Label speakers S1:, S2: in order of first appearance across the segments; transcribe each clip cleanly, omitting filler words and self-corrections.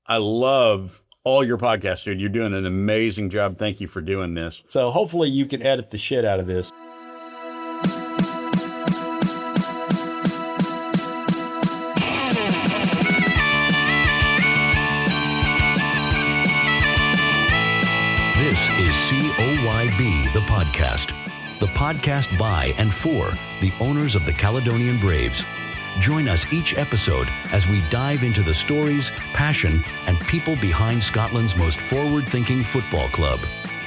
S1: I love all your podcasts, dude. You're doing an amazing job. Thank you for doing this. So hopefully you can edit the shit out of this.
S2: This is COYB the Podcast. The podcast by and for the owners of the Caledonian Braves. Join us each episode as we dive into the stories, passion, and people behind Scotland's most forward-thinking football club.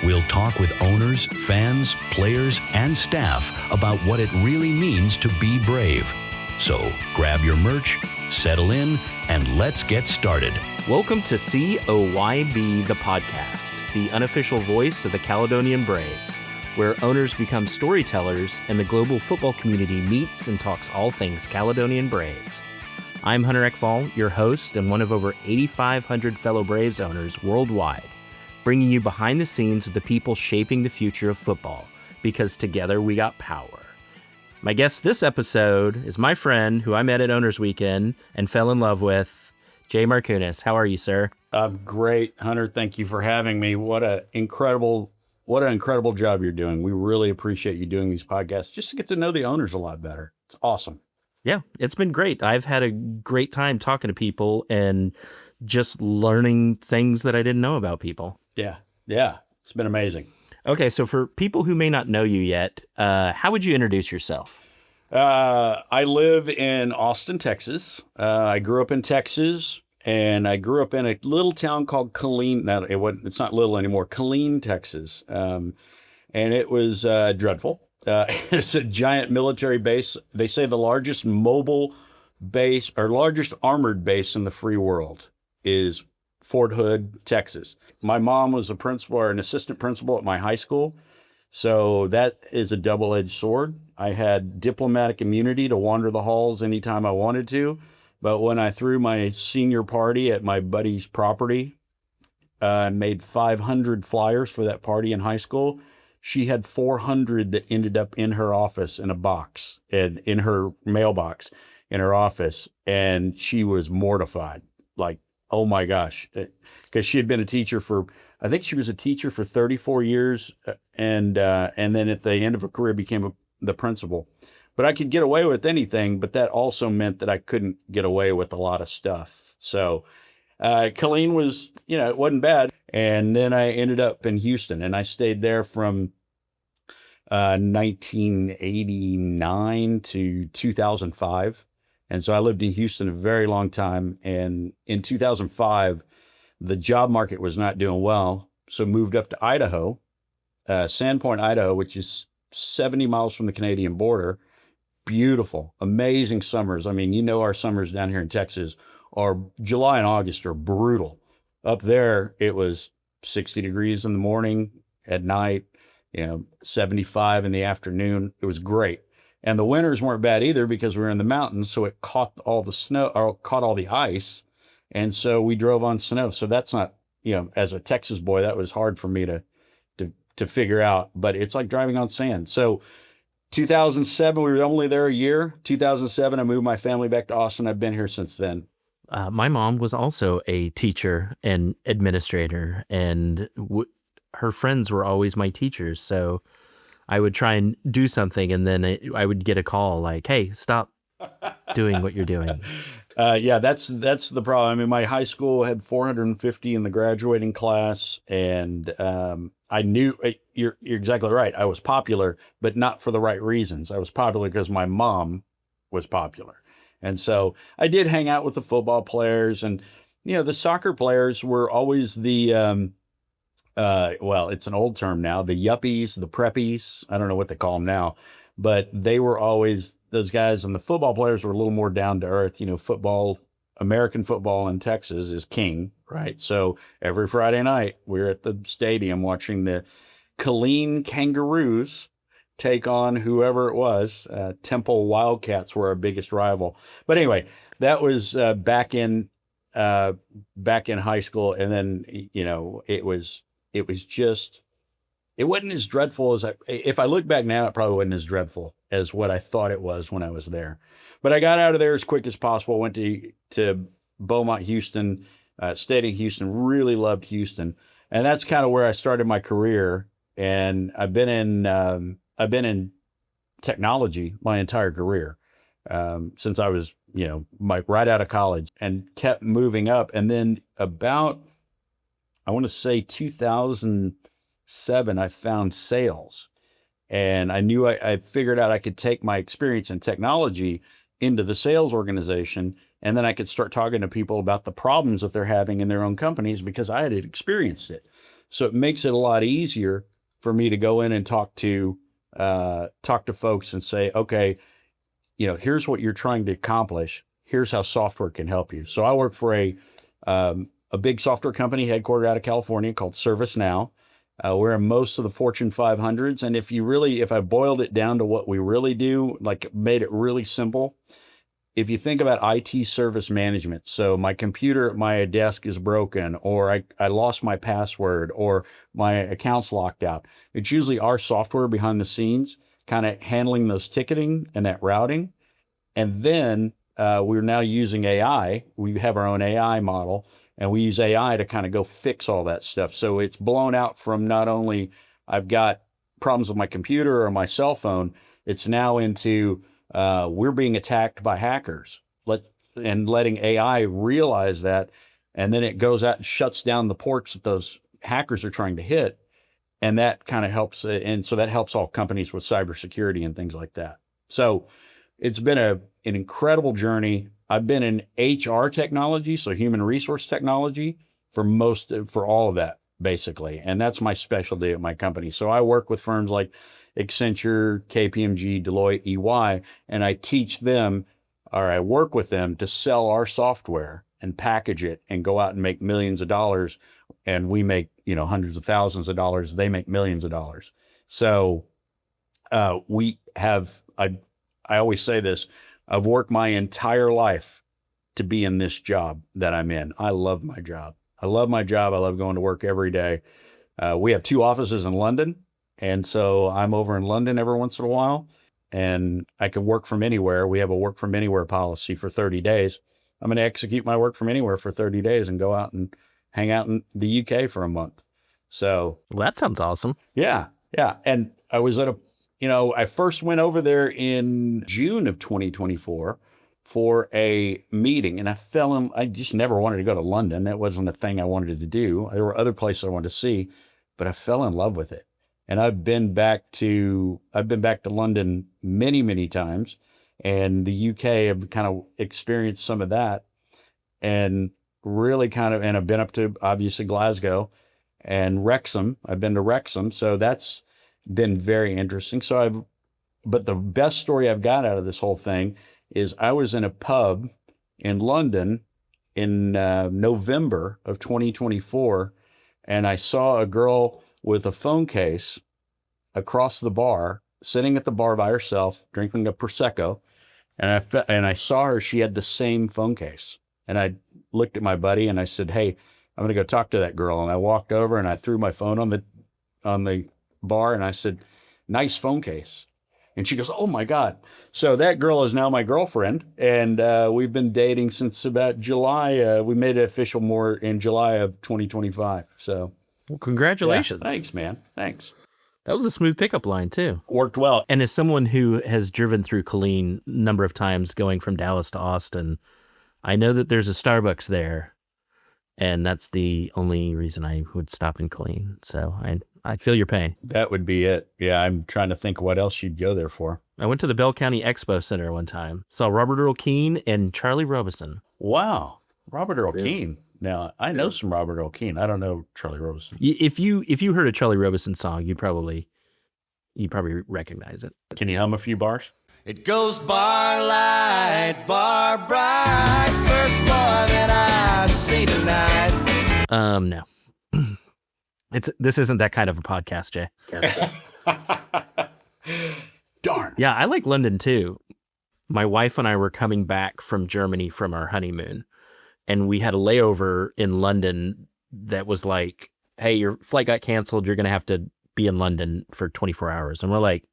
S2: We'll talk with owners, fans, players, and staff about what it really means to be brave. So grab your merch, settle in, and let's get started.
S3: Welcome to COYB the Podcast, the unofficial voice of the Caledonian Braves, where owners become storytellers and the global football community meets and talks all things Caledonian Braves. I'm Hunter Ekval, your host and one of over 8,500 fellow Braves owners worldwide, bringing you behind the scenes of the people shaping the future of football, because together we got power. My guest this episode is my friend who I met at Owners Weekend and fell in love with, Jay Markunas. How are you, sir?
S1: I'm great, Hunter. Thank you for having me. What an incredible job you're doing. We really appreciate you doing these podcasts just to get to know the owners a lot better. It's awesome.
S3: Yeah, it's been great. I've had a great time talking to people and just learning things that I didn't know about people.
S1: Yeah. It's been amazing.
S3: Okay, so for people who may not know you yet, how would you introduce yourself?
S1: I live in Austin, Texas. I grew up in Texas. And I grew up in a little town called Killeen. Now, it's not little anymore. Killeen, Texas. And it was dreadful. It's a giant military base. They say the largest mobile base or largest armored base in the free world is Fort Hood, Texas. My mom was a principal or an assistant principal at my high school. So that is a double-edged sword. I had diplomatic immunity to wander the halls anytime I wanted to. But when I threw my senior party at my buddy's property, made 500 flyers for that party in high school, she had 400 that ended up in her office in a box, and in her mailbox in her office. And she was mortified, like, oh my gosh, because she had been a teacher I think she was a teacher for 34 years. And then at the end of her career became the principal. But I could get away with anything, but that also meant that I couldn't get away with a lot of stuff. So Killeen was, it wasn't bad. And then I ended up in Houston, and I stayed there from 1989 to 2005. And so I lived in Houston a very long time. And in 2005, the job market was not doing well. So moved up to Idaho, Sandpoint, Idaho, which is 70 miles from the Canadian border. Beautiful, amazing summers. I mean, our summers down here in Texas are July and August are brutal. Up there, it was 60 degrees in the morning, at night, 75 in the afternoon. It was great. And the winters weren't bad either because we were in the mountains. So it caught all the snow or caught all the ice. And so we drove on snow. So that's not, as a Texas boy, that was hard for me to figure out, but it's like driving on sand. So 2007, we were only there a year. 2007, I moved my family back to Austin. I've been here since then.
S3: My mom was also a teacher and administrator, and her friends were always my teachers. So I would try and do something, and then I would get a call like, hey, stop doing what you're doing.
S1: Yeah, that's the problem. I mean, my high school had 450 in the graduating class, and I knew you're exactly right. I was popular, but not for the right reasons. I was popular because my mom was popular. And so I did hang out with the football players, and, the soccer players were always the, it's an old term now, the yuppies, the preppies. I don't know what they call them now, but they were always those guys, and the football players were a little more down to earth. Football, American football in Texas is king, right? So every Friday night we're at the stadium watching the Killeen Kangaroos take on whoever it was. Temple Wildcats were our biggest rival. But anyway, that was back in high school, and then it wasn't as dreadful as if I look back now, it probably wasn't as dreadful as what I thought it was when I was there. But I got out of there as quick as possible, went to Beaumont, Houston, Stayed in Houston, really loved Houston. And that's kind of where I started my career. And I've been in technology my entire career, since I was, right out of college, and kept moving up. And then about, I want to say 2007, I found sales. And I knew I figured out I could take my experience in technology into the sales organization. And then I could start talking to people about the problems that they're having in their own companies because I had experienced it. So it makes it a lot easier for me to go in and talk to folks and say, okay, here's what you're trying to accomplish. Here's how software can help you. So I work for a big software company headquartered out of California called ServiceNow. We're in most of the Fortune 500s. And if I boiled it down to what we really do, like made it really simple, if you think about IT service management, so my computer at my desk is broken, or I lost my password, or my account's locked out, it's usually our software behind the scenes kind of handling those ticketing and that routing. And then we're now using AI. We have our own AI model, and we use AI to kind of go fix all that stuff. So it's blown out from not only I've got problems with my computer or my cell phone, it's now into we're being attacked by hackers. Letting AI realize that, and then it goes out and shuts down the ports that those hackers are trying to hit. And that kind of helps. And so that helps all companies with cybersecurity and things like that. So it's been an incredible journey. I've been in HR technology, so human resource technology, for all of that, basically. And that's my specialty at my company. So I work with firms like Accenture, KPMG, Deloitte, EY, and I teach them, or I work with them to sell our software and package it and go out and make millions of dollars. And we make, hundreds of thousands of dollars. They make millions of dollars. So I always say this, I've worked my entire life to be in this job that I'm in. I love my job. I love going to work every day. We have 2 offices in London. And so I'm over in London every once in a while, and I can work from anywhere. We have a work from anywhere policy for 30 days. I'm going to execute my work from anywhere for 30 days and go out and hang out in the UK for a month. So,
S3: well, that sounds awesome.
S1: Yeah. And I was at I first went over there in June of 2024 for a meeting, and I just never wanted to go to London. That wasn't a thing I wanted to do. There were other places I wanted to see, but I fell in love with it. And I've been back to London many, many times, and the UK. I've kind of experienced some of that, and really and I've been up to obviously Glasgow and Wrexham. I've been to Wrexham, so that's been very interesting. But the best story I've got out of this whole thing is I was in a pub in London in November of 2024, and I saw a girl with a phone case across the bar, sitting at the bar by herself, drinking a Prosecco. And I saw her, she had the same phone case. And I looked at my buddy and I said, hey, I'm going to go talk to that girl. And I walked over and I threw my phone on the bar and I said, nice phone case. And she goes, oh my God. So that girl is now my girlfriend. And we've been dating since about July. We made it official more in July of 2025. So.
S3: Well, congratulations.
S1: Yeah, thanks, man. Thanks.
S3: That was a smooth pickup line, too.
S1: Worked well.
S3: And as someone who has driven through Killeen a number of times going from Dallas to Austin, I know that there's a Starbucks there, and that's the only reason I would stop in Killeen. So I feel your pain.
S1: That would be it. Yeah, I'm trying to think what else you'd go there for.
S3: I went to the Bell County Expo Center one time, saw Robert Earl Keen and Charlie Robison.
S1: Wow. Robert Earl Keen. Now, I know some Robert Earl Keen. I don't know Charlie Robison.
S3: If you heard a Charlie Robison song, you'd probably recognize it.
S1: Can you hum a few bars?
S4: It goes bar light, bar bright, first bar that I see tonight.
S3: No. This isn't that kind of a podcast, Jay.
S1: Darn.
S3: Yeah, I like London too. My wife and I were coming back from Germany from our honeymoon. And we had a layover in London that was like, hey, your flight got canceled. You're going to have to be in London for 24 hours. And we're like,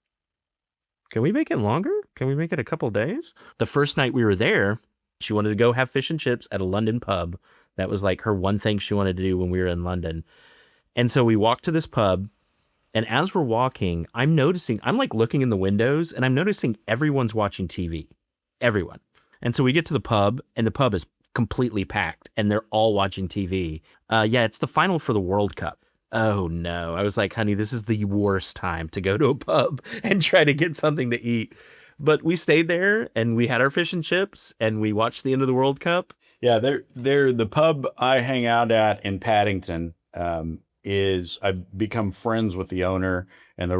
S3: can we make it longer? Can we make it a couple days? The first night we were there, she wanted to go have fish and chips at a London pub That was like her one thing she wanted to do when we were in London. And so we walked to this pub, and as we're walking, I'm like looking in the windows, and I'm noticing everyone's watching TV. Everyone. And so we get to the pub, and the pub is completely packed, and they're all watching TV. Yeah, it's the final for the World Cup. Oh no. I was like, honey, this is the worst time to go to a pub and try to get something to eat. But we stayed there, and we had our fish and chips, and we watched the end of the World Cup.
S1: Yeah, they're the pub I hang out at in Paddington. I've become friends with the owner, and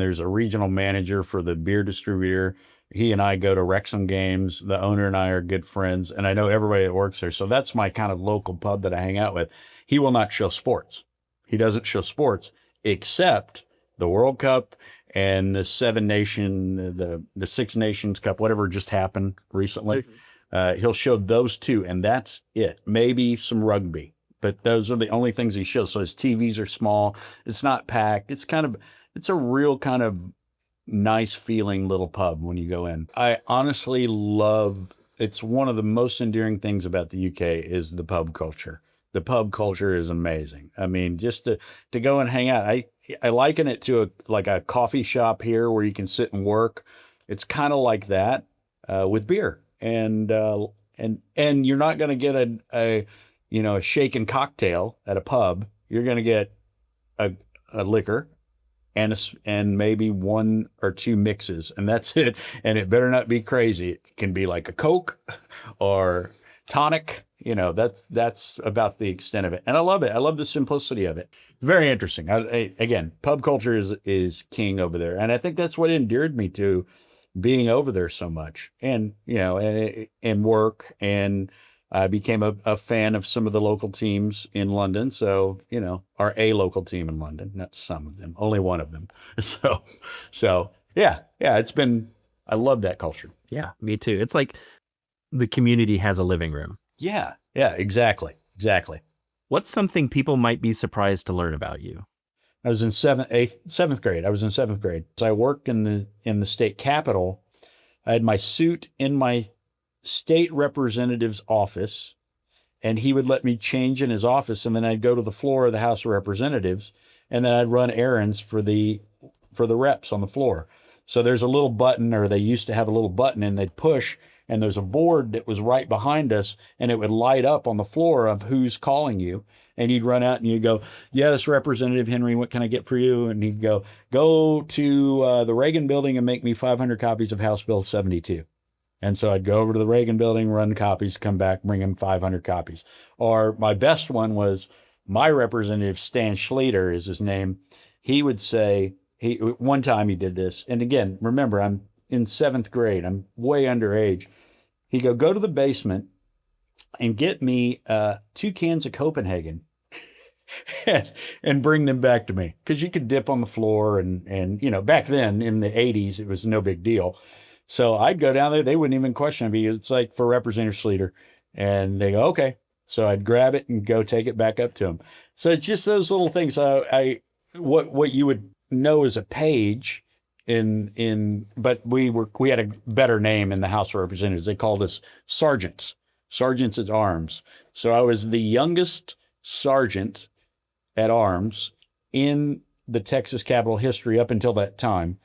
S1: there's a regional manager for the beer distributor. He and I go to Wrexham games. The owner and I are good friends, and I know everybody that works there. So that's my kind of local pub that I hang out with. He will not show sports. He doesn't show sports except the World Cup and the the Six Nations Cup, whatever just happened recently. He'll show those two, and that's it. Maybe some rugby. But those are the only things he shows. So his TVs are small. It's not packed. It's a real kind of nice feeling little pub when you go in. I honestly it's one of the most endearing things about the UK is the pub culture. The pub culture is amazing. I mean, just to go and hang out. I liken it to a coffee shop here where you can sit and work. It's kind of like that with beer. And you're not going to get a shaken cocktail at a pub. You're going to get a liquor and maybe one or two mixes, and that's it. And it better not be crazy. It can be like a Coke or tonic. That's about the extent of it. And I love it. I love the simplicity of it. Very interesting. Again, pub culture is king over there. And I think that's what endeared me to being over there so much, and work, and I became a fan of some of the local teams in London. So, our a local team in London, not some of them, only one of them. So yeah, I love that culture.
S3: Yeah, me too. It's like the community has a living room.
S1: Yeah, exactly.
S3: What's something people might be surprised to learn about you?
S1: I was in seventh grade. I was in seventh grade. So I worked in the state capitol. I had my suit in my state representative's office, and he would let me change in his office, and then I'd go to the floor of the House of Representatives, and then I'd run errands for the reps on the floor. So there's a little button, or they used to have a little button, and they'd push, and there's a board that was right behind us, and it would light up on the floor of who's calling you. And you'd run out and you'd go, yes, Representative Henry, what can I get for you? And he'd go to the Reagan building and make me 500 copies of House Bill 72. And so I'd go over to the Reagan building, run copies, come back, bring him 500 copies. Or my best one was my representative, Stan Schleter is his name. He would say, one time he did this. And again, remember, I'm in seventh grade. I'm way underage. He'd go to the basement and get me 2 cans of Copenhagen and bring them back to me. Because you could dip on the floor and back then in the 80s, it was no big deal. So I'd go down there. They wouldn't even question me. It's like for Representative Schleter. And they go, okay. So I'd grab it and go take it back up to him. So it's just those little things. What you would know as a page but we had a better name in the House of Representatives. They called us sergeants at arms. So I was the youngest sergeant at arms in the Texas Capitol history up until that time.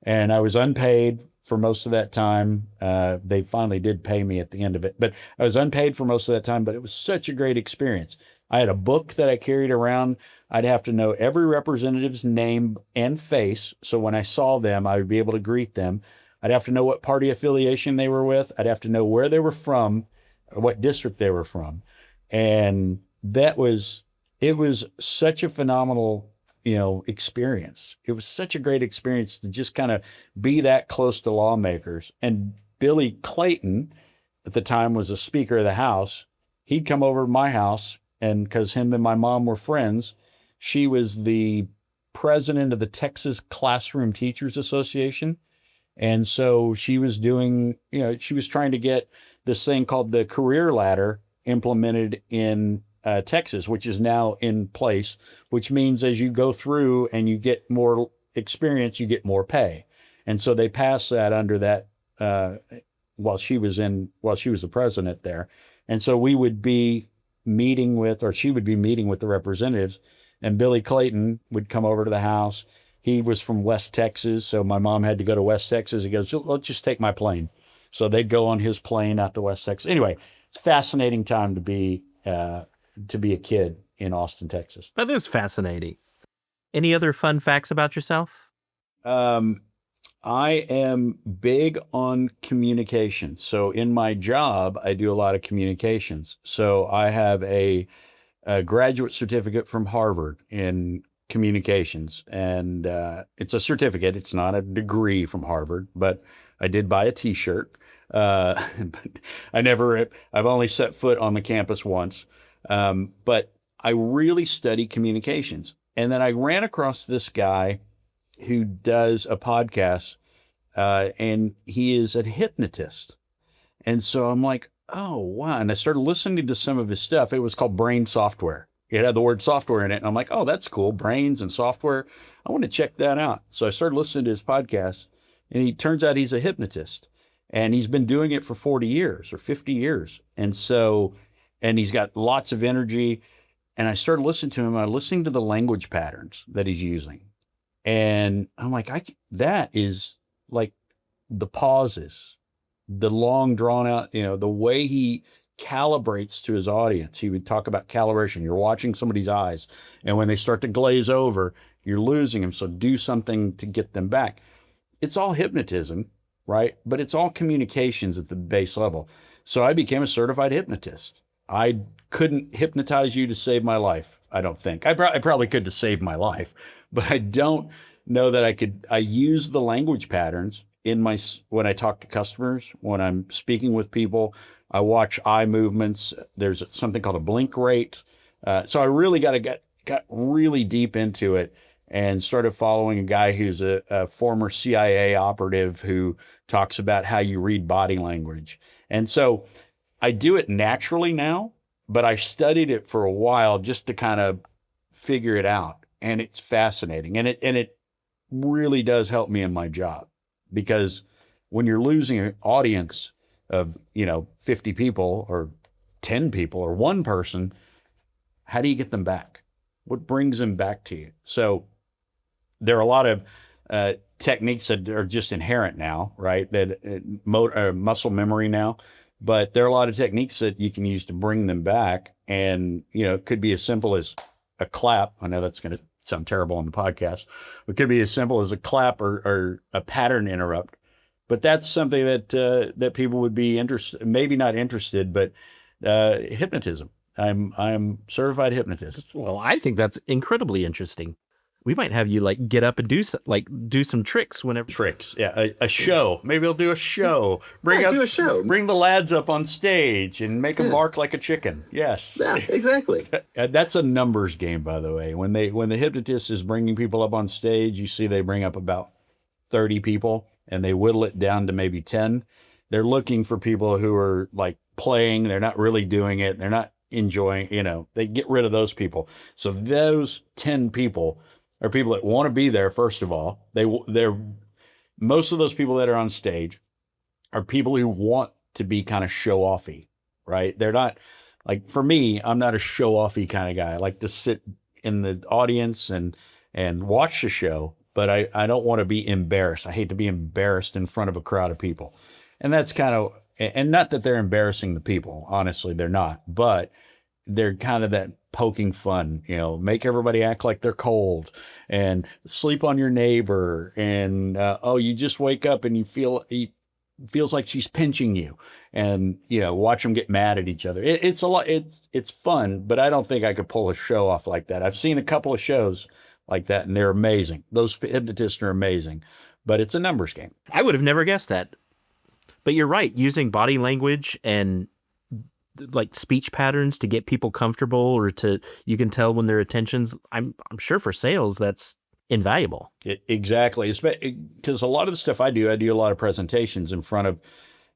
S1: And I was unpaid for most of that time. They finally did pay me at the end of it, but I was unpaid for most of that time, but it was such a great experience. I had a book that I carried around. I'd have to know every representative's name and face. So when I saw them, I would be able to greet them. I'd have to know what party affiliation they were with. I'd have to know where they were from, or what district they were from. And it was such a phenomenal, experience. It was such a great experience to just kind of be that close to lawmakers. And Billy Clayton at the time was a Speaker of the House. He'd come over to my house, and because him and my mom were friends, she was the president of the Texas Classroom Teachers Association. And so she was doing, she was trying to get this thing called the career ladder implemented in Texas, which is now in place, which means as you go through and you get more experience, you get more pay. And so they passed that under that while she was the president there. And so we would be meeting with, or she would be meeting with the representatives, and Billy Clayton would come over to the house. He was from West Texas, so my mom had to go to West Texas. He goes, let's just take my plane. So they'd go on his plane out to West Texas. Anyway, it's a fascinating time to be a kid in Austin, Texas.
S3: That is fascinating. Any other fun facts about yourself?
S1: I am big on communication. So in my job, I do a lot of communications. So I have a graduate certificate from Harvard in communications, and it's a certificate. It's not a degree from Harvard, but I did buy a T-shirt. But I've only set foot on the campus once. But I really study communications. And then I ran across this guy who does a podcast, and he is a hypnotist. And so I'm like, oh, wow. And I started listening to some of his stuff. It was called Brain Software. It had the word software in it. And I'm like, oh, that's cool. Brains and software. I want to check that out. So I started listening to his podcast, and he turns out he's a hypnotist. And he's been doing it for 40 years or 50 years. And he's got lots of energy. And I started listening to him. I'm listening to the language patterns that he's using. And I'm like, that is like the pauses, the long drawn out, the way he calibrates to his audience. He would talk about calibration. You're watching somebody's eyes, and when they start to glaze over, you're losing them. So do something to get them back. It's all hypnotism, right? But it's all communications at the base level. So I became a certified hypnotist. I couldn't hypnotize you to save my life, I don't think. I probably could to save my life, but I don't know that I could. I use the language patterns when I talk to customers, when I'm speaking with people. I watch eye movements. There's something called a blink rate. So I really got really deep into it and started following a guy who's a former CIA operative who talks about how you read body language. And so I do it naturally now, but I studied it for a while just to kind of figure it out. And it's fascinating. And it really does help me in my job, because when you're losing an audience of, 50 people or 10 people or one person, how do you get them back? What brings them back to you? So there are a lot of techniques that are just inherent now, right? That muscle memory now. But there are a lot of techniques that you can use to bring them back. And, it could be as simple as a clap. I know that's going to sound terrible on the podcast. It could be as simple as a clap or a pattern interrupt. But that's something that people would be interested, maybe not interested, but hypnotism. I'm certified hypnotist.
S3: Well, I think that's incredibly interesting. We might have you get up and do some tricks whenever.
S1: Tricks, yeah, a show. Maybe we'll do a show.
S3: Do a show.
S1: Bring the lads up on stage and make them bark like a chicken. Yes.
S3: Yeah, exactly.
S1: That's a numbers game, by the way. When the hypnotist is bringing people up on stage, you see they bring up about 30 people and they whittle it down to maybe 10. They're looking for people who are playing. They're not really doing it. They're not enjoying. They get rid of those people. So those 10 people are people that want to be there. First of all, they're most of those people that are on stage are people who want to be kind of show offy, right? They're not for me. I'm not a show offy kind of guy. I like to sit in the audience and watch the show, but I don't want to be embarrassed. I hate to be embarrassed in front of a crowd of people, and that's kind of, and not that they're embarrassing the people. Honestly, they're not, but they're kind of that poking fun, make everybody act like they're cold and sleep on your neighbor. And, you just wake up and he feels like she's pinching you, and, watch them get mad at each other. It's a lot. It's fun, but I don't think I could pull a show off like that. I've seen a couple of shows like that and they're amazing. Those hypnotists are amazing, but it's a numbers game.
S3: I would have never guessed that, but you're right. Using body language and speech patterns to get people comfortable, or you can tell when their attention's, I'm sure for sales, that's invaluable.
S1: Exactly. Because a lot of the stuff I do a lot of presentations in front of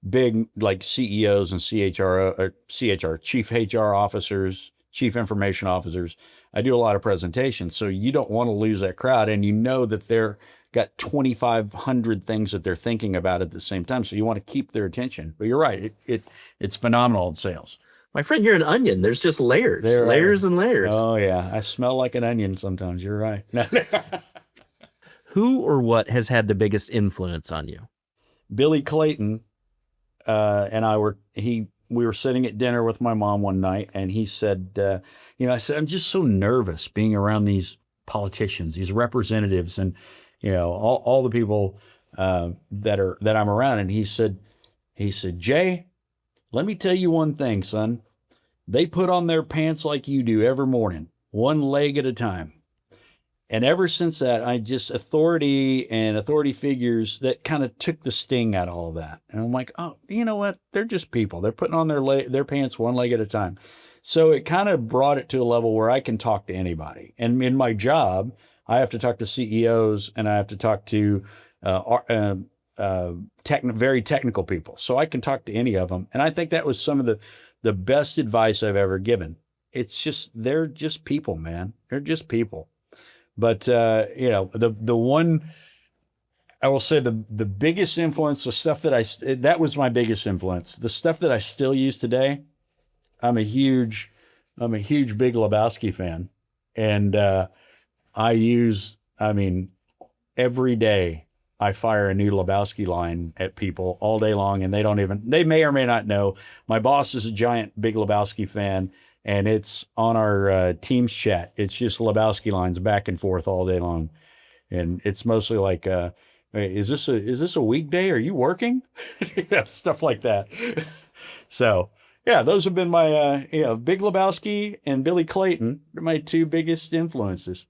S1: big CEOs and CHR, chief HR officers, chief information officers. I do a lot of presentations. So you don't want to lose that crowd, and that they're got 2,500 things that they're thinking about at the same time. So you want to keep their attention. But you're right. It's phenomenal in sales.
S3: My friend, you're an onion. There's just layers,
S1: There are.
S3: layers and layers.
S1: Oh yeah, I smell like an onion sometimes. You're right.
S3: Who or what has had the biggest influence on you?
S1: Billy Clayton and I we were sitting at dinner with my mom one night, and he said, I said, I'm just so nervous being around these politicians, these representatives, and all the people that I'm around. And he said, Jay, let me tell you one thing, son. They put on their pants like you do every morning, one leg at a time. And ever since that, authority figures that kind of took the sting out of all that. And I'm like, oh, you know what? They're just people. They're putting on their pants one leg at a time. So it kind of brought it to a level where I can talk to anybody. And in my job, I have to talk to CEOs and I have to talk to very technical people. So I can talk to any of them. And I think that was some of the best advice I've ever given. It's just, they're just people, man. They're just people. But, the one, I will say the biggest influence, the stuff that was my biggest influence. The stuff that I still use today, I'm a huge Big Lebowski fan. And every day I fire a new Lebowski line at people all day long, and they may or may not know. My boss is a giant Big Lebowski fan. And it's on our Teams chat. It's just Lebowski lines back and forth all day long. And it's mostly like, is this a weekday? Are you working? Stuff like that. So, yeah, those have been my, Big Lebowski and Billy Clayton are my two biggest influences.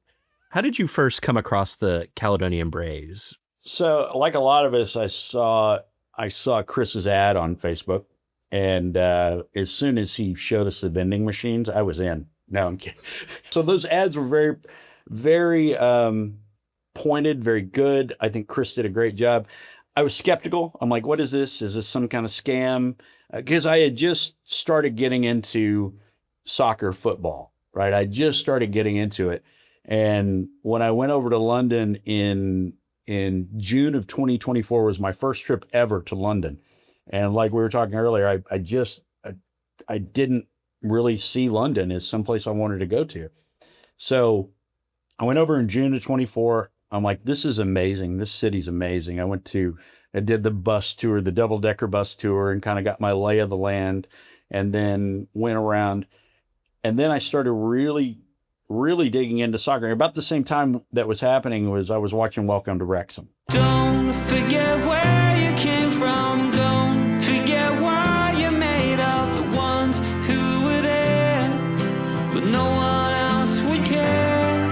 S3: How did you first come across the Caledonian Braves?
S1: So, like a lot of us, I saw Chris's ad on Facebook. And as soon as he showed us the vending machines, I was in. No, I'm kidding. So those ads were very, very pointed, very good. I think Chris did a great job. I was skeptical. I'm like, what is this? Is this some kind of scam? Because I had just started getting into soccer football, right? I just started getting into it. And when I went over to London in June of 2024 was my first trip ever to London. And like we were talking earlier, I didn't really see London as someplace I wanted to go to. So I went over in June of 24. I'm like, this is amazing. This city's amazing. I did the bus tour, the double-decker bus tour, and kind of got my lay of the land, and then went around. And then I started really, really digging into soccer. And about the same time that was happening was I was watching Welcome to Wrexham.
S4: Don't forget where you came from. Don't forget why you're made of. The ones who were there, but no one else would care.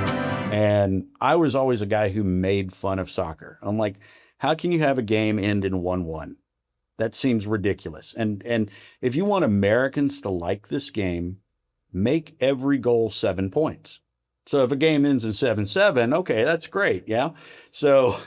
S1: And I was always a guy who made fun of soccer. I'm like, how can you have a game end in 1-1? That seems ridiculous. And if you want Americans to like this game, make every goal 7 points. So if a game ends in 7-7, okay, that's great. Yeah. So,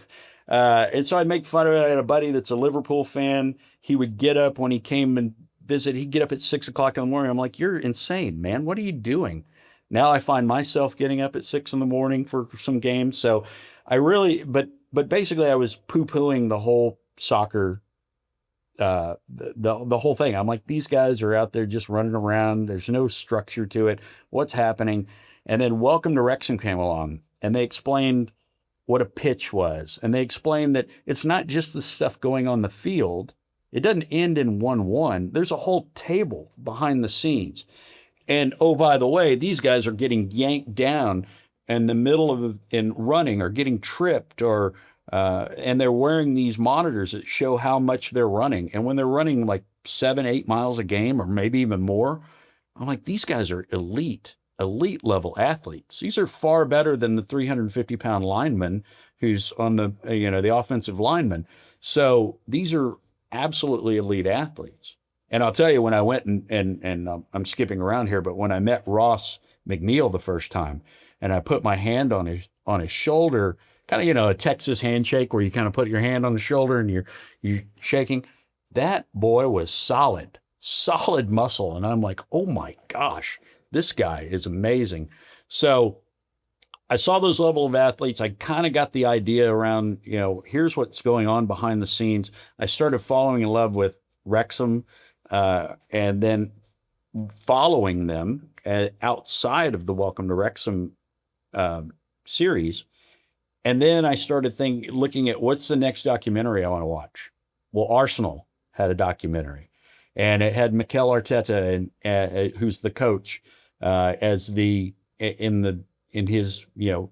S1: and so I'd make fun of it. I had a buddy that's a Liverpool fan. He would get up when he came and visit. He'd get up at 6 o'clock in the morning. I'm like, you're insane, man. What are you doing? Now I find myself getting up at 6 in the morning for some games. So I really, but basically I was poo-pooing the whole soccer, the whole thing. I'm like, these guys are out there just running around. There's no structure to it. What's happening? And then Welcome to Wrexham came along, and they explained what a pitch was. And they explained that it's not just the stuff going on the field. It doesn't end in 1-1. There's a whole table behind the scenes. And oh, by the way, these guys are getting yanked down in the middle of running, or getting tripped, or and they're wearing these monitors that show how much they're running. And when they're running like 7-8 miles a game, or maybe even more, I'm like, these guys are elite level athletes. These are far better than the 350-pound lineman who's on the offensive lineman. So these are absolutely elite athletes. And I'll tell you, when I went and I'm skipping around here, but when I met Ross McNeil the first time, and I put my hand on his shoulder, kind of, a Texas handshake where you kind of put your hand on the shoulder and you're shaking, that boy was solid muscle. And I'm like, oh my gosh, this guy is amazing. So I saw those level of athletes. I kind of got the idea around, here's what's going on behind the scenes. I started falling in love with Wrexham. And then following them outside of the Welcome to Wrexham series. And then I started looking at what's the next documentary I want to watch. Well, Arsenal had a documentary, and it had Mikel Arteta, and who's the coach, as in his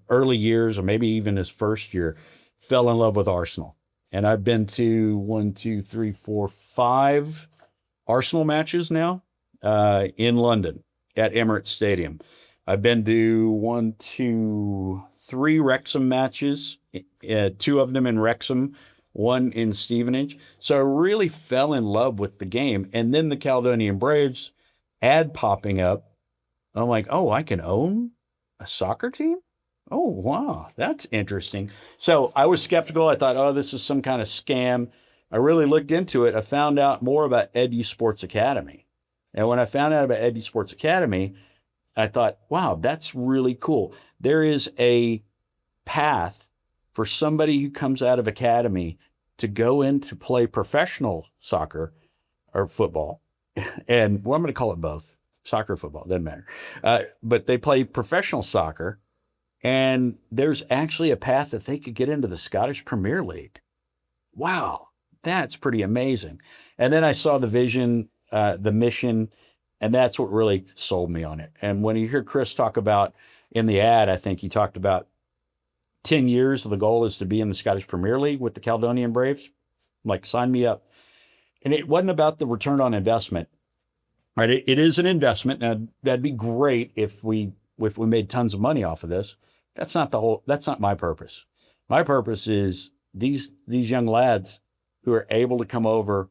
S1: early years, or maybe even his first year, fell in love with Arsenal. And I've been to 1, 2, 3, 4, 5 Arsenal matches now in London at Emirates Stadium. I've been to 1, 2, 3 Wrexham matches, 2 of them in Wrexham, 1 in Stevenage. So I really fell in love with the game. And then the Caledonian Braves ad popping up. I'm like, oh, I can own a soccer team? Oh, wow, that's interesting. So I was skeptical. I thought, oh, this is some kind of scam. I really looked into it. I found out more about Edu Sports Academy. And when I found out about Edu Sports Academy, I thought, wow, that's really cool. There is a path for somebody who comes out of academy to go in to play professional soccer or football. And well, I'm going to call it both, soccer, football, doesn't matter. But they play professional soccer. And there's actually a path that they could get into the Scottish Premier League. Wow, that's pretty amazing. And then I saw the vision, the mission, and that's what really sold me on it. And when you hear Chris talk about in the ad, I think he talked about 10 years, the goal is to be in the Scottish Premier League with the Caledonian Braves. Like, sign me up. And it wasn't about the return on investment, right? It is an investment. Now, that'd be great if we made tons of money off of this. That's not my purpose. My purpose is these young lads who are able to come over,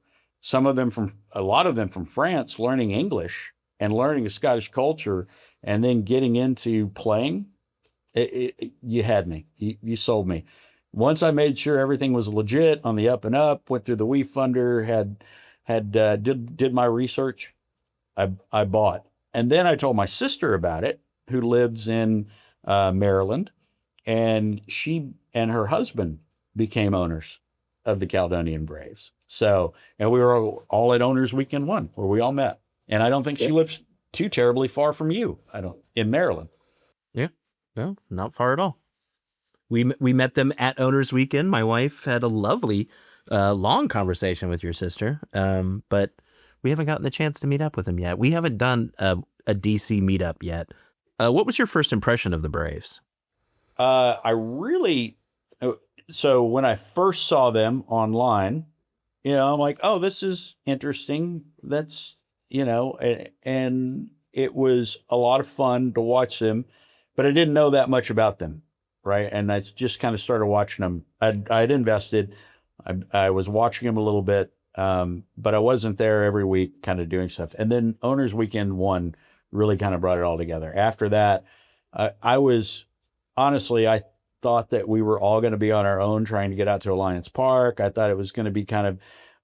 S1: a lot of them from France, learning English and learning the Scottish culture, and then getting into playing. You had me. You sold me. Once I made sure everything was legit on the up and up, went through the WeFunder, did my research, I bought. And then I told my sister about it, who lives in Maryland, and she and her husband became owners of the Caledonian Braves. So, and we were all at Owners Weekend 1, where we all met. And I don't think she lives too terribly far from you. In Maryland.
S3: Yeah, no, not far at all. We met them at Owners Weekend. My wife had a lovely, long conversation with your sister, but we haven't gotten the chance to meet up with them yet. We haven't done a DC meetup yet. What was your first impression of the Braves?
S1: So when I first saw them online, I'm like, oh, this is interesting. That's, and it was a lot of fun to watch them, but I didn't know that much about them, right? And I just kind of started watching them. I'd invested. I was watching them a little bit, but I wasn't there every week kind of doing stuff. And then Owners Weekend 1 really kind of brought it all together. After that, I thought that we were all going to be on our own trying to get out to Alliance Park. I thought it was going to be kind of,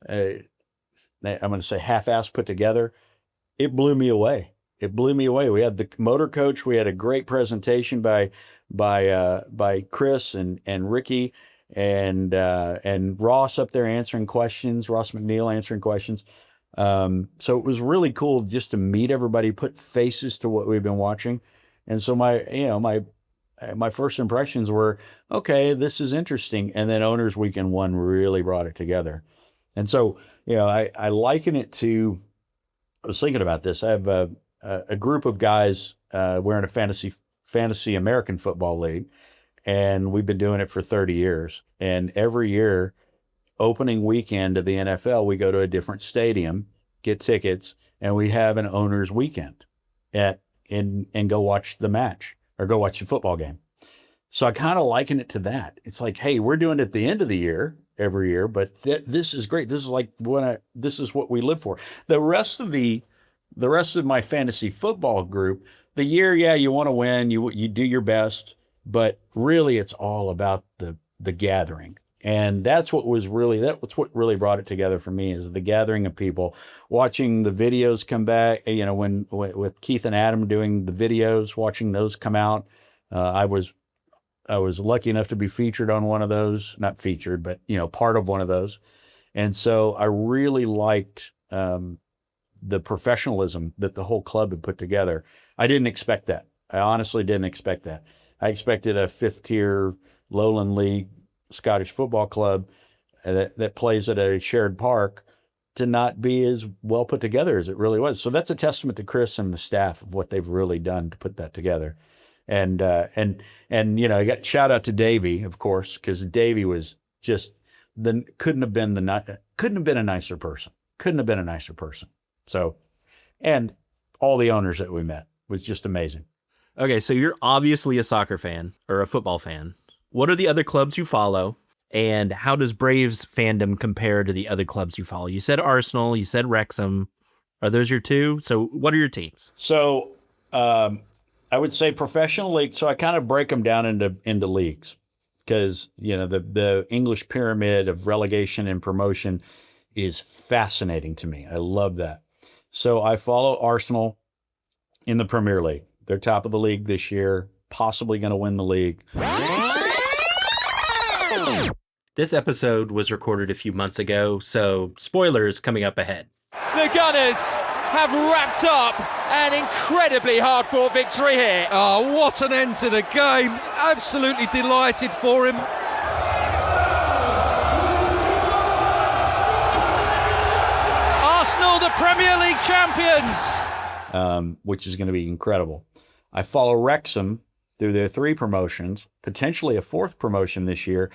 S1: I'm going to say half-assed put together. It blew me away. We had the motor coach. We had a great presentation by Chris and Ricky and Ross up there answering questions, Ross McNeil answering questions. So it was really cool just to meet everybody, put faces to what we've been watching. And so my first impressions were, okay, this is interesting. And then Owners Weekend 1 really brought it together. And so, I liken it to, I was thinking about this. I have a group of guys, we're in a fantasy American football league, and we've been doing it for 30 years. And every year, opening weekend of the NFL, we go to a different stadium, get tickets, and we have an Owners Weekend and go watch the match or go watch the football game. So I kind of liken it to that. It's like, hey, we're doing it at the end of the year every year, but this is great. This is like this is what we live for. The rest of my fantasy football group, the year, you want to win, you do your best, but really it's all about the gathering. And that's what really brought it together for me, is the gathering of people, watching the videos come back, when with Keith and Adam doing the videos, watching those come out. I was lucky enough to be featured on one of those, not featured, but, part of one of those. And so I really liked the professionalism that the whole club had put together. I didn't expect that. I honestly didn't expect that. I expected a 5th-tier Lowland League Scottish football club that plays at a shared park to not be as well put together as it really was. So that's a testament to Chris and the staff of what they've really done to put that together. And you know, I got shout out to Davey, of course, because Davey was just couldn't have been a nicer person. Couldn't have been a nicer person. So, and all the owners that we met was just amazing.
S3: Okay, so you're obviously a soccer fan or a football fan. What are the other clubs you follow? And how does Braves fandom compare to the other clubs you follow? You said Arsenal, you said Wrexham. Are those your two? So what are your teams?
S1: So I would say professional league. So I kind of break them down into leagues because, you know, the English pyramid of relegation and promotion is fascinating to me. I love that. So I follow Arsenal in the Premier League. They're top of the league this year, possibly going to win the league.
S3: This episode was recorded a few months ago, so spoilers coming up ahead.
S5: The Gunners have wrapped up an incredibly hard-fought victory here.
S6: Oh, what an end to the game. Absolutely delighted for him. Arsenal, the Premier League champions.
S1: Which is going to be incredible. I follow Wrexham through their 3 promotions, potentially a 4th promotion this year.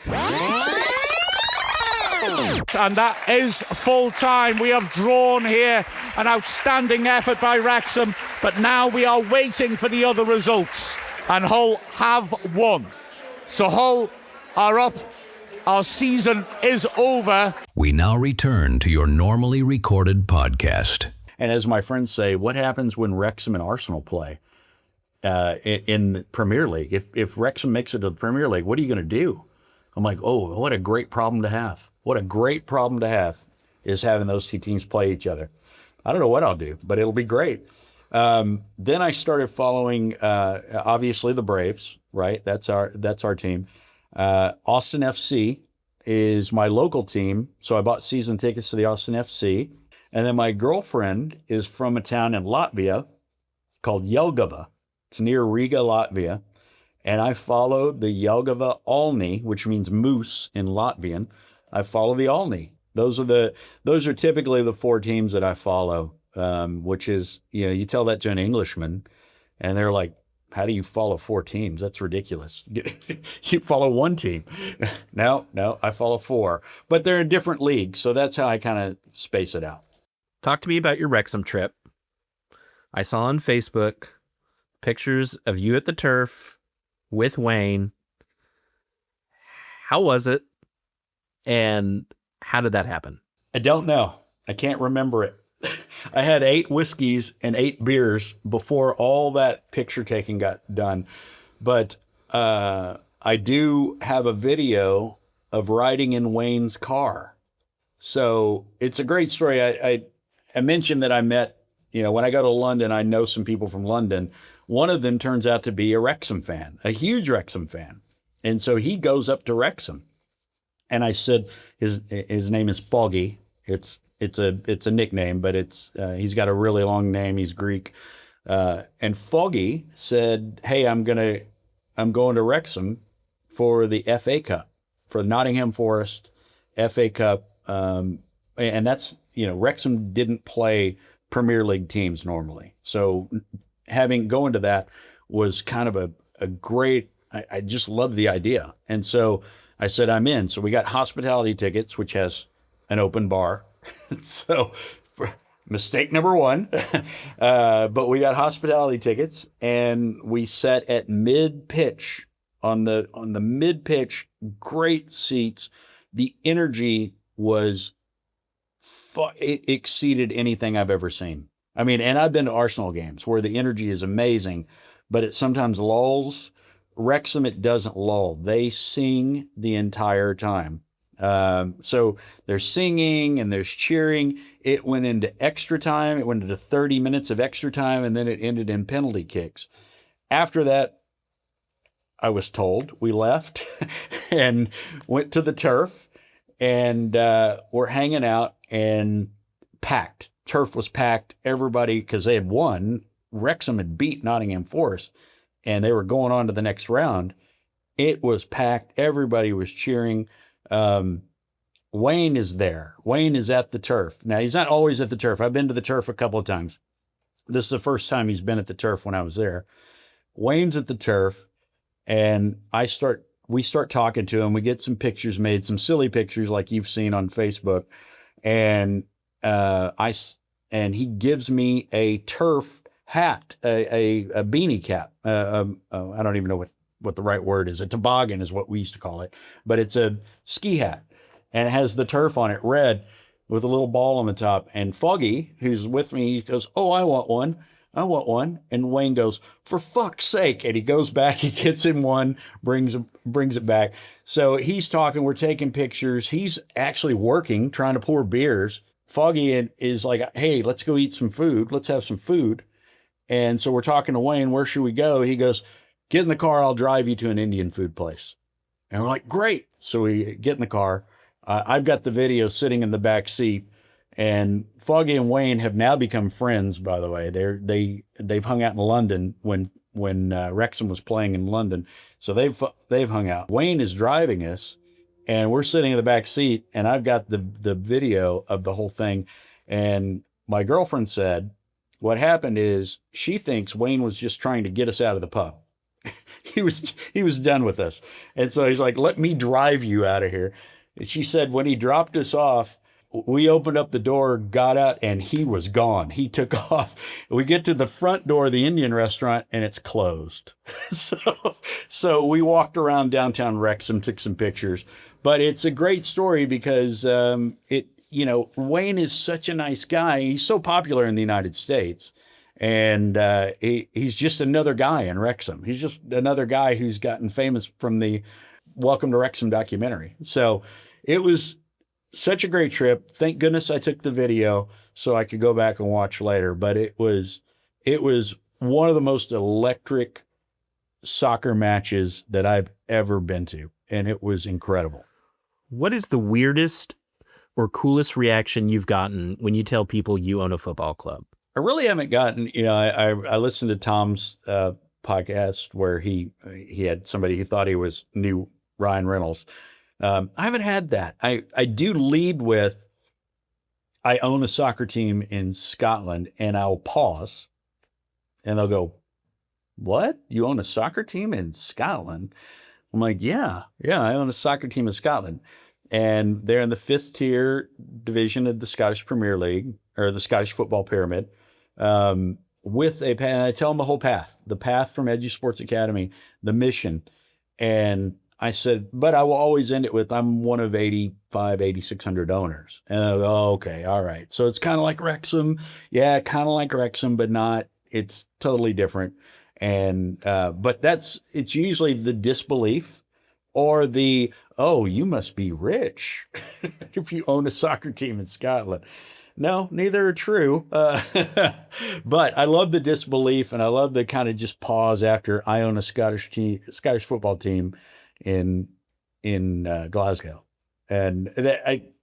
S6: And that is full time. We have drawn here. An outstanding effort by Wrexham, but now we are waiting for the other results. And Hull have won. So Hull are up. Our season is over.
S2: We now return to your normally recorded podcast.
S1: And as my friends say, what happens when Wrexham and Arsenal play in the Premier League? If Wrexham makes it to the Premier League, what are you going to do? I'm like, oh, what a great problem to have. What a great problem to have is having those 2 teams play each other. I don't know what I'll do, but it'll be great. Then I started following, obviously, the Braves, right? That's our team. Austin FC is my local team, so I bought season tickets to the Austin FC. And then my girlfriend is from a town in Latvia called Jelgava. It's near Riga, Latvia. And I follow the Jelgava Alni, which means moose in Latvian. I follow the Alni. Those are typically the 4 teams that I follow, which is, you know, you tell that to an Englishman and they're like, how do you follow 4 teams? That's ridiculous. You follow 1 team. No, I follow 4, but they're in different leagues. So that's how I kind of space it out.
S3: Talk to me about your Wrexham trip. I saw on Facebook pictures of you at the turf with Wayne. How was it? And how did that happen?
S1: I don't know. I can't remember it. I had 8 whiskeys and 8 beers before all that picture taking got done. But I do have a video of riding in Wayne's car. So it's a great story. I mentioned that I met, you know, when I go to London, I know some people from London. One of them turns out to be a Wrexham fan, a huge Wrexham fan. And so he goes up to Wrexham. And I said, his name is Foggy. It's a nickname, but he's got a really long name. He's Greek. And Foggy said, hey, I'm going to Wrexham for the FA Cup, for Nottingham Forest FA Cup. And that's, you know, Wrexham didn't play Premier League teams normally. So going to that was kind of a great, I just loved the idea. And so I said, I'm in. So we got hospitality tickets, which has an open bar. So mistake number 1, but we got hospitality tickets and we sat at mid pitch on the mid pitch, great seats. The energy was, it exceeded anything I've ever seen. I mean, and I've been to Arsenal games where the energy is amazing, but it sometimes lulls. Wrexham, it doesn't lull. They sing the entire time. So there's singing and there's cheering. It went into extra time. It went into 30 minutes of extra time, and then it ended in penalty kicks. After that, I was told, we left and went to the turf, and we're hanging out and packed. turf was packed. Everybody, because they had won, Wrexham had beat Nottingham Forest, and they were going on to the next round. It was packed. Everybody was cheering. Wayne is there. Wayne is at the turf. Now, he's not always at the turf. I've been to the turf a couple of times. This is the first time he's been at the turf when I was there. Wayne's at the turf, and we start talking to him. We get some pictures made, some silly pictures like you've seen on Facebook. And he gives me a turf hat, a beanie cap. I don't even know what the right word is. A toboggan is what we used to call it, but it's a ski hat, and it has the turf on it, red, with a little ball on the top. And Foggy, who's with me, he goes, "Oh, I want one. I want one." And Wayne goes, "For fuck's sake." And he goes back, he gets him one, brings it back. So he's talking, we're taking pictures. He's actually working, trying to pour beers. Foggy is like, "Hey, let's go eat some food. Let's have some food." And so we're talking to Wayne, "Where should we go?" He goes, "Get in the car. I'll drive you to an Indian food place." And we're like, "Great." So we get in the car. I've got the video sitting in the back seat, and Foggy and Wayne have now become friends. By the way, they've hung out in London when Wrexham was playing in London, so they've hung out. Wayne is driving us, and we're sitting in the back seat, and I've got the video of the whole thing. And my girlfriend said, what happened is she thinks Wayne was just trying to get us out of the pub. He was done with us, and so he's like, "Let me drive you out of here." She said when he dropped us off, we opened up the door, got out, and he was gone. He took off. We get to the front door of the Indian restaurant, and it's closed. So we walked around downtown Wrexham, took some pictures. But it's a great story because Wayne is such a nice guy. He's so popular in the United States. And he's just another guy in Wrexham. He's just another guy who's gotten famous from the Welcome to Wrexham documentary. So it was such a great trip. Thank goodness I took the video so I could go back and watch later. But it was one of the most electric soccer matches that I've ever been to. And it was incredible.
S3: What is the weirdest or coolest reaction you've gotten when you tell people you own a football club?
S1: I really haven't gotten, I listened to Tom's podcast where he had somebody who thought he was new Ryan Reynolds. I haven't had that. I do lead with, I own a soccer team in Scotland, and I'll pause and they'll go, "What? You own a soccer team in Scotland?" I'm like, yeah, I own a soccer team in Scotland. And they're in the 5th tier division of the Scottish Premier League, or the Scottish Football Pyramid, with a path. I tell them the whole path, the path from Edgy Sports Academy, the mission. And I said, but I will always end it with, I'm one of 8,600 owners. And I go, "Oh, okay, all right." So it's kind of like Wrexham. Yeah, kind of like Wrexham, but not. It's totally different. And but it's usually the disbelief or the, "Oh, you must be rich if you own a soccer team in Scotland." No, neither are true. But I love the disbelief, and I love the kind of just pause after, "I own a Scottish football team in Glasgow." And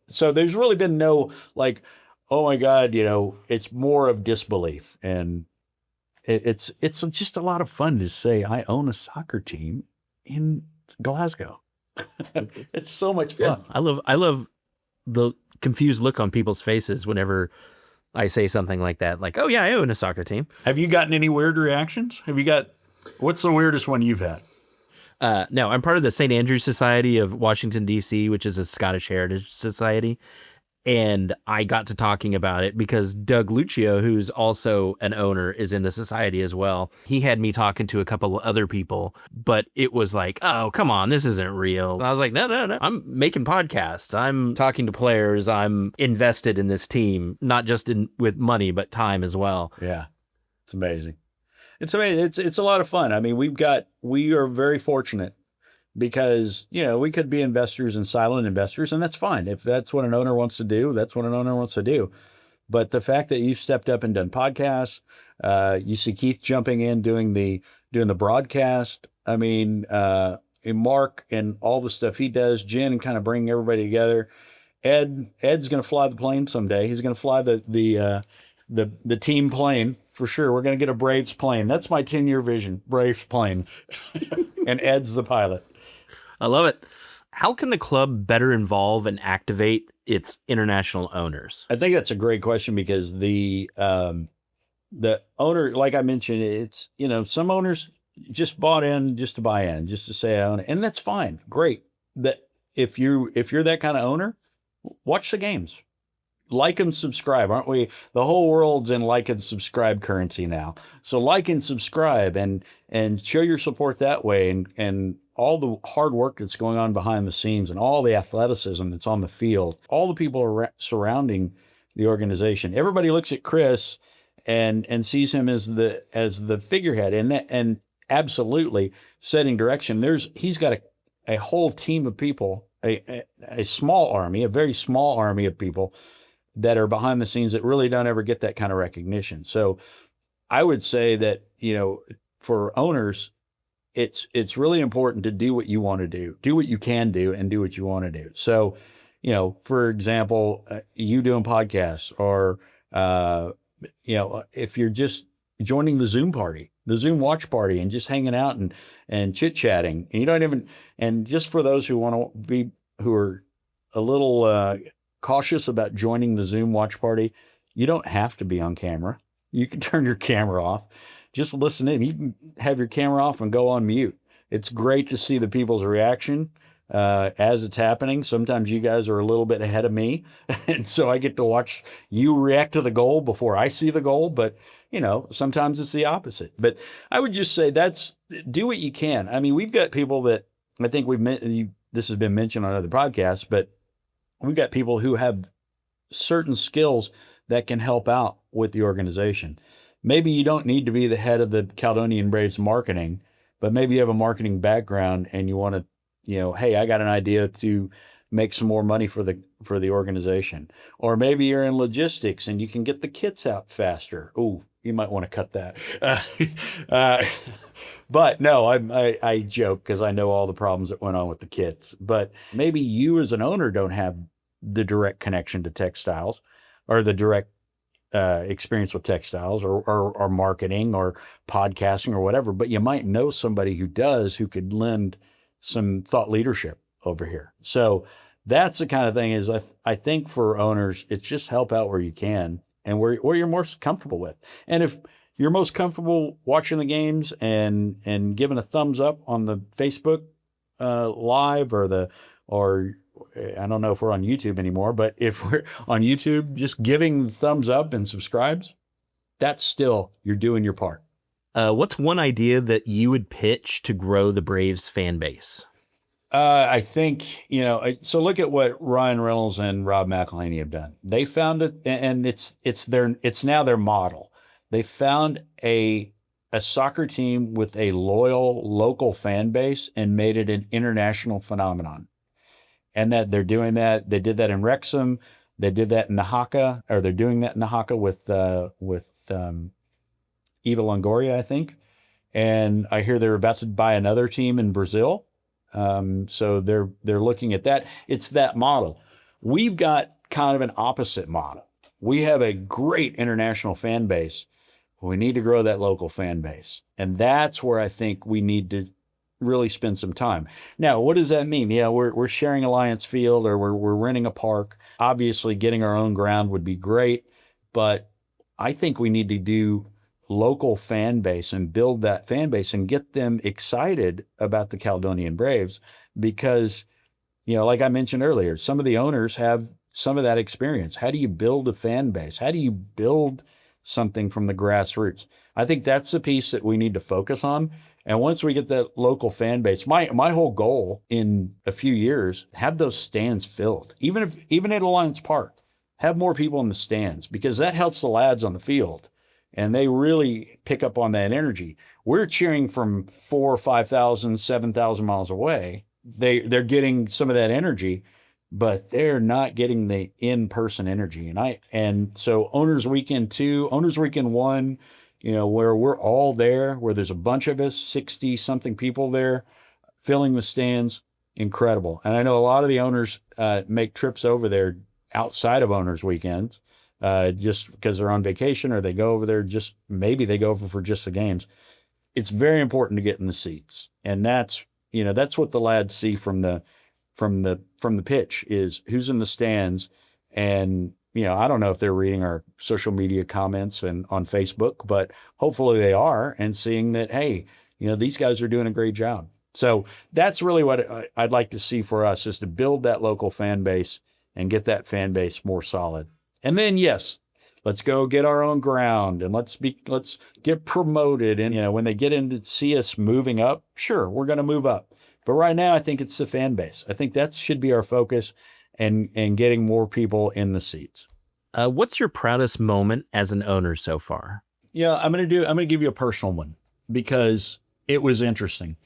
S1: so there's really been no like, "Oh my God," it's more of disbelief. And it's just a lot of fun to say, "I own a soccer team in Glasgow." It's so much fun.
S3: Yeah, I love the confused look on people's faces whenever I say something like that. Like, "Oh yeah, I own a soccer team."
S1: Have you gotten any weird reactions? What's the weirdest one you've had?
S3: No, I'm part of the St. Andrew's Society of Washington, D.C., which is a Scottish Heritage Society. And I got to talking about it because Doug Lucio, who's also an owner, is in the society as well. He had me talking to a couple of other people, but it was like, "Oh, come on, this isn't real." And I was like, no. I'm making podcasts. I'm talking to players. I'm invested in this team, not just with money, but time as well.
S1: Yeah, it's amazing. It's amazing. It's a lot of fun. I mean, we are very fortunate because, we could be investors and silent investors, and that's fine. If that's what an owner wants to do, that's what an owner wants to do. But the fact that you've stepped up and done podcasts, you see Keith jumping in, doing the broadcast. I mean, and Mark and all the stuff he does, Jen, and kind of bringing everybody together. Ed's going to fly the plane someday. He's going to fly the team plane for sure. We're going to get a Braves plane. That's my 10-year vision, Braves plane. And Ed's the pilot.
S3: I love it. How can the club better involve and activate its international owners?
S1: I think that's a great question because the owner, like I mentioned, it's, some owners just bought in just to buy in, just to say I own it. And that's fine. Great. That if you're that kind of owner, watch the games. Like and subscribe, aren't we? The whole world's in like and subscribe currency now. So like and subscribe and show your support that way, and all the hard work that's going on behind the scenes and all the athleticism that's on the field, all the people surrounding the organization. Everybody looks at Chris and sees him as the figurehead and absolutely setting direction. He's got a whole team of people, a small army, a very small army of people that are behind the scenes that really don't ever get that kind of recognition. So I would say that, for owners, it's really important to do what you want to do what you can do, and do what you want to do. So, for example, you doing podcasts, or, if you're just joining the Zoom party, the Zoom watch party, and just hanging out and chit chatting, and you don't even, and just for those who are a little, cautious about joining the Zoom watch party, you don't have to be on camera. You can turn your camera off. Just listen in. You can have your camera off and go on mute. It's great to see the people's reaction as it's happening. Sometimes you guys are a little bit ahead of me, and so I get to watch you react to the goal before I see the goal. But, sometimes it's the opposite. But I would just say do what you can. I mean, we've got people that I think this has been mentioned on other podcasts, but we've got people who have certain skills that can help out with the organization. Maybe you don't need to be the head of the Caledonian Braves marketing, but maybe you have a marketing background and you want to, hey, I got an idea to make some more money for the organization. Or maybe you're in logistics and you can get the kits out faster. Oh, you might want to cut that. But no, I joke because I know all the problems that went on with the kits. But maybe you as an owner don't have the direct connection to textiles, or the direct experience with textiles, or marketing, or podcasting, or whatever. But you might know somebody who does, who could lend some thought leadership over here. So that's the kind of thing is I think for owners, it's just help out where you can and where you're most comfortable with. And if you're most comfortable watching the games and giving a thumbs up on the Facebook live, or I don't know if we're on YouTube anymore, but if we're on YouTube, just giving thumbs up and subscribes, that's still, you're doing your part.
S3: What's one idea that you would pitch to grow the Braves fan base?
S1: I think, so look at what Ryan Reynolds and Rob McElhaney have done. They found it, and it's now their model. They found a soccer team with a loyal local fan base and made it an international phenomenon. And that they're doing that. They did that in Wrexham. They did that in Oaxaca, or they're doing that in Oaxaca with Eva Longoria, I think. And I hear they're about to buy another team in Brazil. So they're looking at that. It's that model. We've got kind of an opposite model. We have a great international fan base. We need to grow that local fan base. And that's where I think we need to really spend some time. Now, what does that mean? Yeah, we're sharing Alliance Field, or we're renting a park. Obviously, getting our own ground would be great, but I think we need to do local fan base and build that fan base and get them excited about the Caledonian Braves, because, like I mentioned earlier, some of the owners have some of that experience. How do you build a fan base? How do you build something from the grassroots? I think that's the piece that we need to focus on. And once we get that local fan base, my whole goal in a few years, have those stands filled. Even at Alliance Park, have more people in the stands, because that helps the lads on the field. And they really pick up on that energy. We're cheering from 4,000 or 5,000, 7,000 miles away. They're getting some of that energy, but they're not getting the in-person energy. And so Owners Weekend 2, Owners Weekend 1, where we're all there, where there's a bunch of us, 60-something people there, filling the stands. incredible. And I know a lot of the owners make trips over there outside of owners weekends, just because they're on vacation, or they go over there maybe they go over for just the games. It's very important to get in the seats. And that's what the lads see from the pitch, is who's in the stands. And, I don't know if they're reading our social media comments and on Facebook, but hopefully they are, and seeing that, hey, these guys are doing a great job. So that's really what I'd like to see for us, is to build that local fan base and get that fan base more solid. And then, yes, let's go get our own ground, and let's get promoted. And, when they get in to see us moving up, sure, we're going to move up. But right now, I think it's the fan base. I think that should be our focus, and getting more people in the seats.
S3: What's your proudest moment as an owner so far?
S1: Yeah, I'm going to give you a personal one, because it was interesting.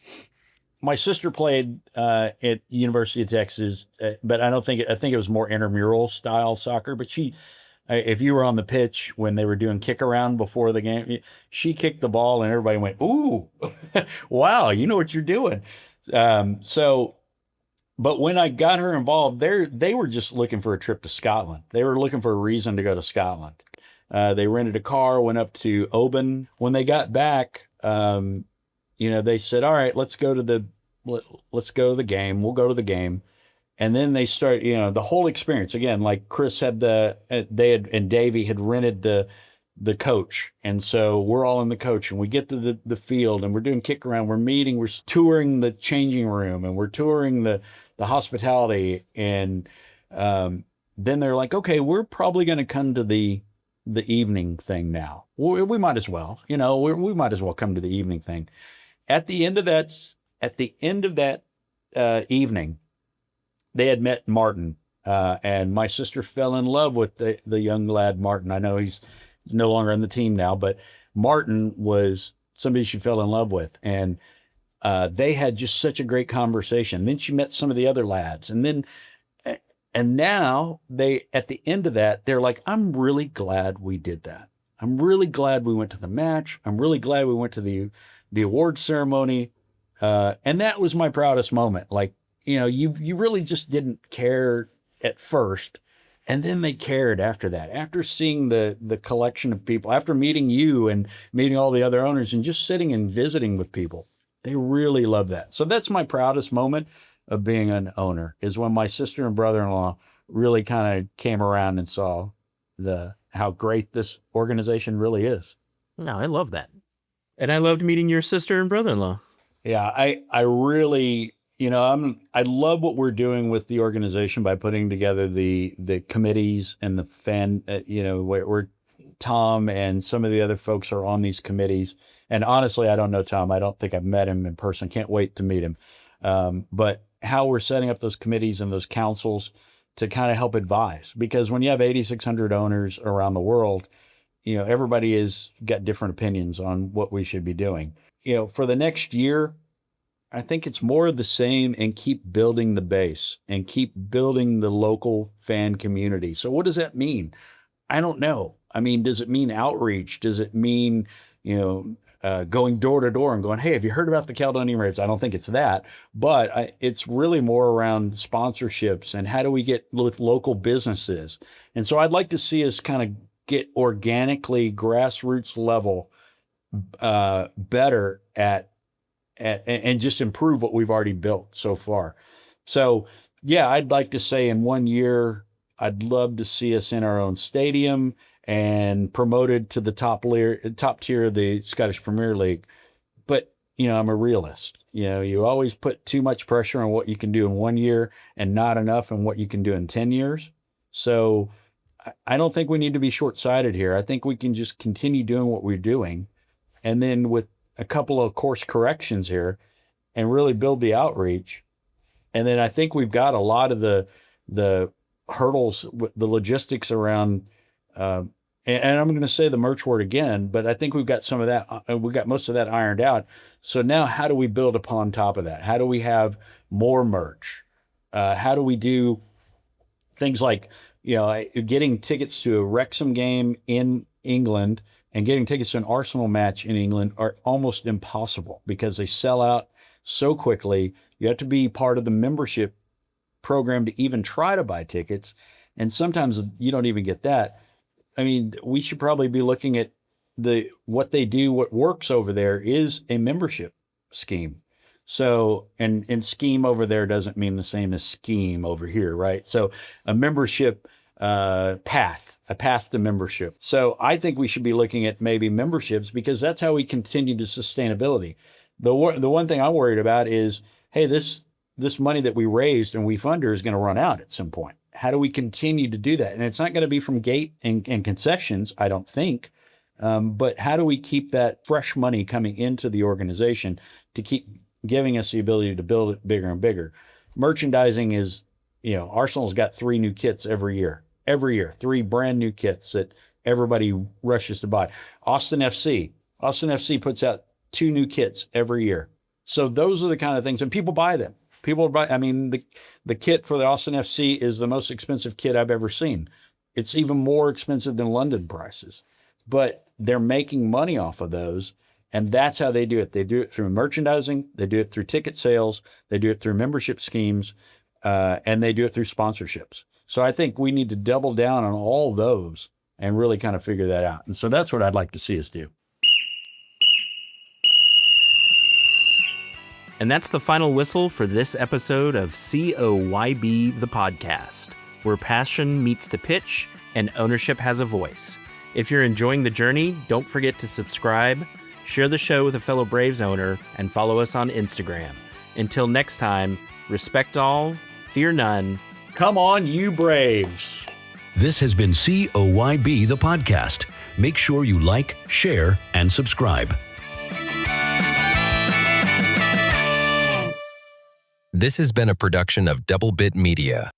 S1: My sister played at University of Texas, but I think it was more intramural style soccer. But if you were on the pitch when they were doing kick around before the game, she kicked the ball and everybody went, "Ooh, wow, you know what you're doing." But when I got her involved, they were just looking for a trip to Scotland. They were looking for a reason to go to Scotland. They rented a car, went up to Oban. When they got back, they said, "All right, let's go to the game. We'll go to the game." And then they start, the whole experience again. Like Chris had and Davey had rented the coach, and so we're all in the coach, and we get to the field, and we're doing kick around. We're meeting. We're touring the changing room, and we're touring the hospitality. And then they're like, "Okay, we're probably going to come to the evening thing now. We might as well, we might as well come to the evening thing." At the end of that evening, they had met Martin, and my sister fell in love with the young lad Martin. I know he's no longer on the team now, but Martin was somebody she fell in love with, and they had just such a great conversation. Then she met some of the other lads, and now at the end of that, they're like, "I'm really glad we did that. I'm really glad we went to the match. I'm really glad we went to the award ceremony." And that was my proudest moment. Like, you really just didn't care at first, and then they cared after that. After seeing the collection of people, after meeting you and meeting all the other owners and just sitting and visiting with people, they really love that. So that's my proudest moment of being an owner, is when my sister and brother-in-law really kind of came around and saw how great this organization really is.
S3: No, I love that. And I loved meeting your sister and brother-in-law. Yeah,
S1: I really, I love what we're doing with the organization by putting together the committees and the fan, where Tom and some of the other folks are on these committees. And honestly, I don't know Tom. I don't think I've met him in person. Can't wait to meet him. But how we're setting up those committees and those councils to kind of help advise, because when you have 8,600 owners around the world, everybody has got different opinions on what we should be doing. For the next year, I think it's more of the same, and keep building the base and keep building the local fan community. So what does that mean? I don't know. I mean, does it mean outreach? Does it mean, going door to door and going, "Hey, have you heard about the Caledonian Braves?" I don't think it's that, but it's really more around sponsorships and how do we get with local businesses. And so I'd like to see us kind of get organically grassroots level better at and just improve what we've already built so far. So yeah, I'd like to say in 1 year, I'd love to see us in our own stadium and promoted to the top tier of the Scottish Premier League. But, I'm a realist. You always put too much pressure on what you can do in 1 year and not enough on what you can do in 10 years. So I don't think we need to be short-sighted here. I think we can just continue doing what we're doing, and then with a couple of course corrections here, and really build the outreach. And then I think we've got a lot of the hurdles, the logistics around, and I'm going to say the merch word again, but I think we've got some of that. We've got most of that ironed out. So now how do we build upon top of that? How do we have more merch? How do we do things like, getting tickets to a Wrexham game in England and getting tickets to an Arsenal match in England are almost impossible because they sell out so quickly. You have to be part of the membership program to even try to buy tickets. And sometimes you don't even get that. I mean, we should probably be looking at what they do. What works over there is a membership scheme. So, and scheme over there doesn't mean the same as scheme over here, right? So a membership path, a path to membership. So I think we should be looking at maybe memberships, because that's how we continue to sustainability. The one thing I'm worried about is, hey, this money that we raised and we funder is going to run out at some point. How do we continue to do that? And it's not going to be from gate and concessions, I don't think. But how do we keep that fresh money coming into the organization to keep giving us the ability to build it bigger and bigger? Merchandising is, Arsenal's got 3 new kits every year, 3 brand new kits that everybody rushes to buy. Austin FC puts out 2 new kits every year. So those are the kind of things, and people buy them. The kit for the Austin FC is the most expensive kit I've ever seen. It's even more expensive than London prices, but they're making money off of those. And that's how they do it. They do it through merchandising. They do it through ticket sales. They do it through membership schemes, and they do it through sponsorships. So I think we need to double down on all those and really kind of figure that out. And so that's what I'd like to see us do.
S3: And that's the final whistle for this episode of COYB the Podcast, where passion meets the pitch and ownership has a voice. If you're enjoying the journey, don't forget to subscribe, share the show with a fellow Braves owner, and follow us on Instagram. Until next time, respect all, fear none.
S1: Come on, you Braves.
S2: This has been COYB the Podcast. Make sure you like, share, and subscribe.
S7: This has been a production of Double Bit Media.